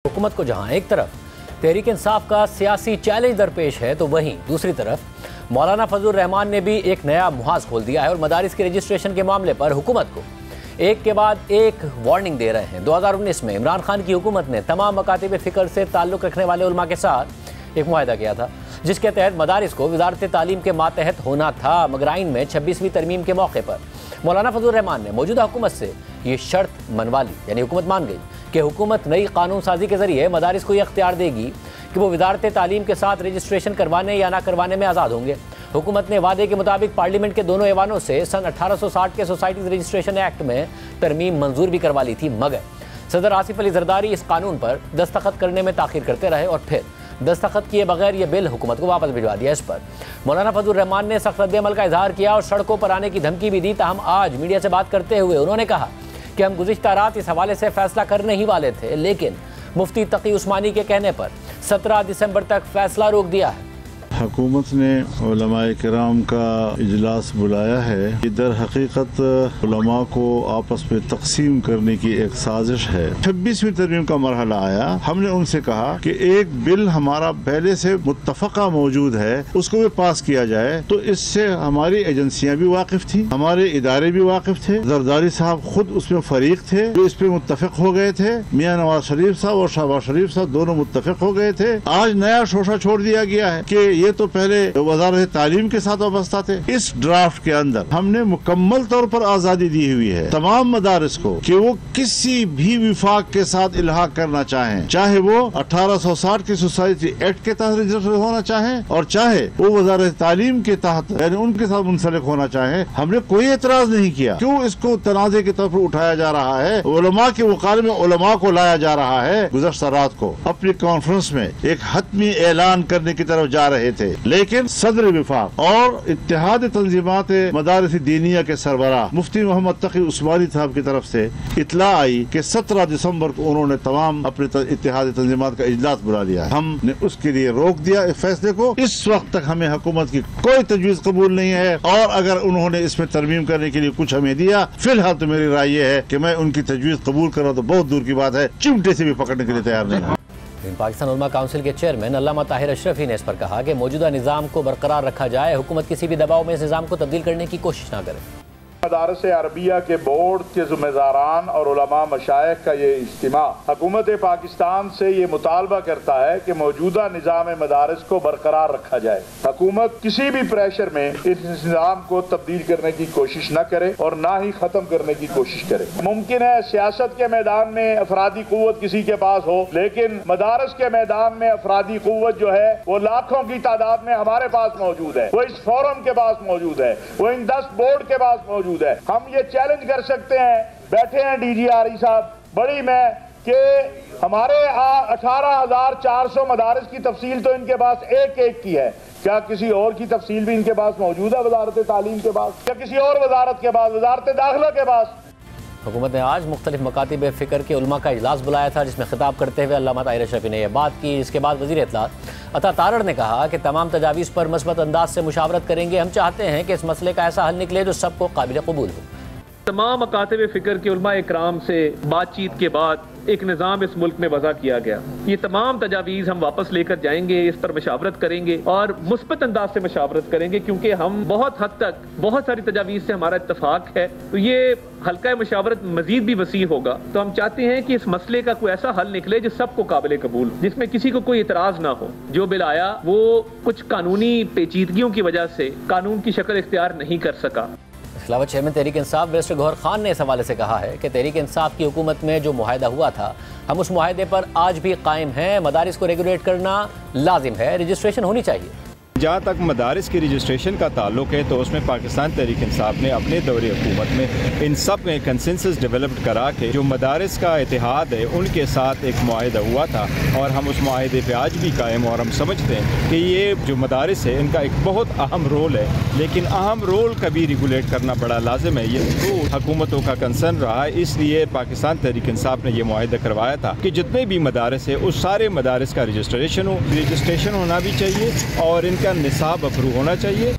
हुकूमत को जहां एक तरफ तहरीक इंसाफ का सियासी चैलेंज दरपेश है तो वहीं दूसरी तरफ मौलाना फजल रहमान ने भी एक नया मुहाज खोल दिया है और मदारिस के रजिस्ट्रेशन के मामले पर हुकूमत को एक के बाद एक वार्निंग दे रहे हैं। 2019 में इमरान खान की हुकूमत ने तमाम मकातिब फ़िक्र से ताल्लुक़ रखने वाले उलमा के साथ एक मुआहदा किया था जिसके तहत मदारिस को वज़ारत तालीम के मातहत होना था, मगर आइन में 26वीं तरमीम के मौके पर मौलाना फजल रहमान ने मौजूदा हुकूमत से ये शर्त मनवा ली, यानी हुकूमत मान गई कि हुकूमत नई कानून साजी के ज़रिए मदारिस को यह इख्तियार देगी कि वो वज़ारत तालीम के साथ रजिस्ट्रेशन करवाने या ना करवाने में आज़ाद होंगे। हुकूमत ने वादे के मुताबिक पार्लियामेंट के दोनों ऐवानों से सन 1860 के सोसाइटीज़ रजिस्ट्रेशन एक्ट में तरमीम मंजूर भी करवा ली थी, मगर सदर आसिफ अली जरदारी इस कानून पर दस्तखत करने में ताख़ीर करते रहे और फिर दस्तखत किए बगैर ये बिल हुकूमत को वापस भिजवा दिया। इस पर मौलाना फजल रहमान ने सख्त रद्द-ए-अमल का इजहार किया और सड़कों पर आने की धमकी भी दी। ताहम आज मीडिया से बात करते हुए उन्होंने कहा कि हम गुज़िश्ता रात इस हवाले से फैसला करने ही वाले थे, लेकिन मुफ्ती तकी उस्मानी के कहने पर 17 दिसंबर तक फैसला रोक दिया है। हुकूमत ने उलमाए किराम का इजलास बुलाया है। इधर हकीकत उलमा को आपस में तकसीम करने की एक साजिश है। 26वीं तरमीम का मरहला आया, हमने उनसे कहा कि एक बिल हमारा पहले से मुत्तफ़क़ा मौजूद है, उसको भी पास किया जाए। तो इससे हमारी एजेंसियां भी वाकिफ थी, हमारे इदारे भी वाकिफ थे, जरदारी साहब खुद उसमें फरीक थे, जो इस पे मुत्तफ़िक हो गए थे। मियां नवाज शरीफ साहब और शहबाज शरीफ साहब दोनों मुत्तफ़िक हो गए थे। आज नया शोशा छोड़ दिया गया है कि ये तो पहले वज़ारत तालीम के साथ वाबस्ता थे। इस ड्राफ्ट के अंदर हमने मुकम्मल तौर पर आज़ादी दी हुई है तमाम मदारिस को कि वो किसी भी विफाक के साथ इल्हाक करना चाहें, चाहे वो 1860 की सोसाइटी एक्ट के तहत रजिस्टर होना चाहें और चाहे वो वज़ारत तालीम के तहत यानी उनके साथ मुंसलिक होना चाहें। हमने कोई एतराज नहीं किया। क्यों इसको तनाज़े के तौर पर उठाया जा रहा है? उलमा के मुकाबले में उलमा को लाया जा रहा है। गुज़श्ता रात को अपनी कॉन्फ्रेंस में एक हतमी ऐलान करने की तरफ जा रहे थे, लेकिन सदर विफाक और इत्तेहाद तंजीमात मदारिस दीनिया के सरबराह मुफ्ती मोहम्मद तकी उस्मानी साहब की तरफ से इतला आई कि 17 दिसंबर को उन्होंने तमाम अपने इत्तेहाद तंजीमात का इजलास बुला लिया है। हमने उसके लिए रोक दिया इस फैसले को। इस वक्त तक हमें हुकूमत की कोई तजवीज़ कबूल नहीं है और अगर उन्होंने इसमें तरमीम करने के लिए कुछ हमें दिया, फिलहाल तो मेरी राय ये है कि मैं उनकी तजवीज़ कबूल करूँ तो बहुत दूर की बात है, चिमटे से भी पकड़ने के लिए तैयार नहीं हूँ। पाकिस्तान उलमा काउंसिल के चेयरमैन अल्लामा ताहिर अशरफी ने इस पर कहा कि मौजूदा निज़ाम को बरकरार रखा जाए, हुकूमत किसी भी दबाव में इस निज़ाम को तब्दील करने की कोशिश ना करे। मदारस अरबिया के बोर्ड के ज़िम्मेदारान और उलमा मशाइख का ये इज्तिमा हुकूमत पाकिस्तान से ये मुतालबा करता है कि मौजूदा निज़ाम मदारस को बरकरार रखा जाए। हुकूमत किसी भी प्रेशर में इस निज़ाम को तब्दील करने की कोशिश न करे और ना ही ख़त्म करने की कोशिश करे। मुमकिन है सियासत के मैदान में अफरादी क़ुव्वत किसी के पास हो, लेकिन मदारस के मैदान में अफरादी क़ुव्वत जो है वो लाखों की तादाद में हमारे पास मौजूद है, वो इस फोरम के पास मौजूद है, वो इन 10 बोर्ड के पास मौजूद है। हम ये चैलेंज कर सकते हैं, बैठे हैं DGRE साहब बड़ी में, कि हमारे 18,400 मदारिस की तफसील तो इनके पास एक की है, क्या किसी और की तफसील भी इनके पास मौजूद है? वजारत तालीम के पास या किसी और वजारत के पास, वजारत दाखिला के पास? हुकूमत ने आज मुख्तलिफ मकातिब फ़िक्र के उलमा का इजलास बुलाया था जिसमें खिताब करते हुए अल्लामा ताहिर अशरफी ने यह बात की। इसके बाद वज़ीर इत्तलात अता तारड़ ने कहा कि तमाम तजावीज़ पर मस्बत अंदाज से मुशावरत करेंगे। हम चाहते हैं कि इस मसले का ऐसा हल निकले जो सबको काबिल कबूल हो। तमाम मकातिब फ़िक्र के उलमा इकराम से बातचीत के बाद एक निज़ाम इस मुल्क में वज़ा किया गया। ये तमाम तजावीज़ हम वापस लेकर जाएंगे, इस पर मशावरत करेंगे और मुस्बत अंदाज से मशावरत करेंगे, क्योंकि हम बहुत हद तक बहुत सारी तजावीज़ से हमारा इत्तफाक है। तो ये हल्का मशावरत मज़ीद भी वसी होगा। तो हम चाहते हैं कि इस मसले का कोई ऐसा हल निकले जो सबको काबिल कबूल, जिसमें किसी को कोई इतराज़ ना हो। जो बिल आया वो कुछ कानूनी पेचीदगियों की वजह से कानून की शक्ल इख्तियार नहीं कर सका। अलावा चेयरमैन तहरीक इंसाफ बैरिस्टर गौहर खान ने इस हवाले से कहा है कि तहरीक इंसाफ की हुकूमत में जो मुआहदा हुआ था हम उस मुआहदे पर आज भी कायम हैं। मदारिस को रेगुलेट करना लाजिम है, रजिस्ट्रेशन होनी चाहिए। जहाँ तक मदारिस की रजिस्ट्रेशन का ताल्लुक है तो उसमें पाकिस्तान तहरीक इंसाफ ने अपने दौरे हुकूमत में इन सब में कंसेंसस डेवलप करा के जो मदारिस का इतिहाद है उनके साथ एक मुआहदा हुआ था और हम उस मुआहदे पे आज भी कायम और हम समझते हैं कि ये जो मदारिस है इनका एक बहुत अहम रोल है, लेकिन अहम रोल का भी रेगुलेट करना बड़ा लाजिम है। ये तो हुकूमतों का कंसर्न रहा है, इसलिए पाकिस्तान तहरीक इंसाफ ने यह मुआहदा करवाया था कि जितने भी मदारिस है उस सारे मदारिस का रजिस्ट्रेशन होना भी चाहिए और इनका निसाब अप्रूव होना चाहिए।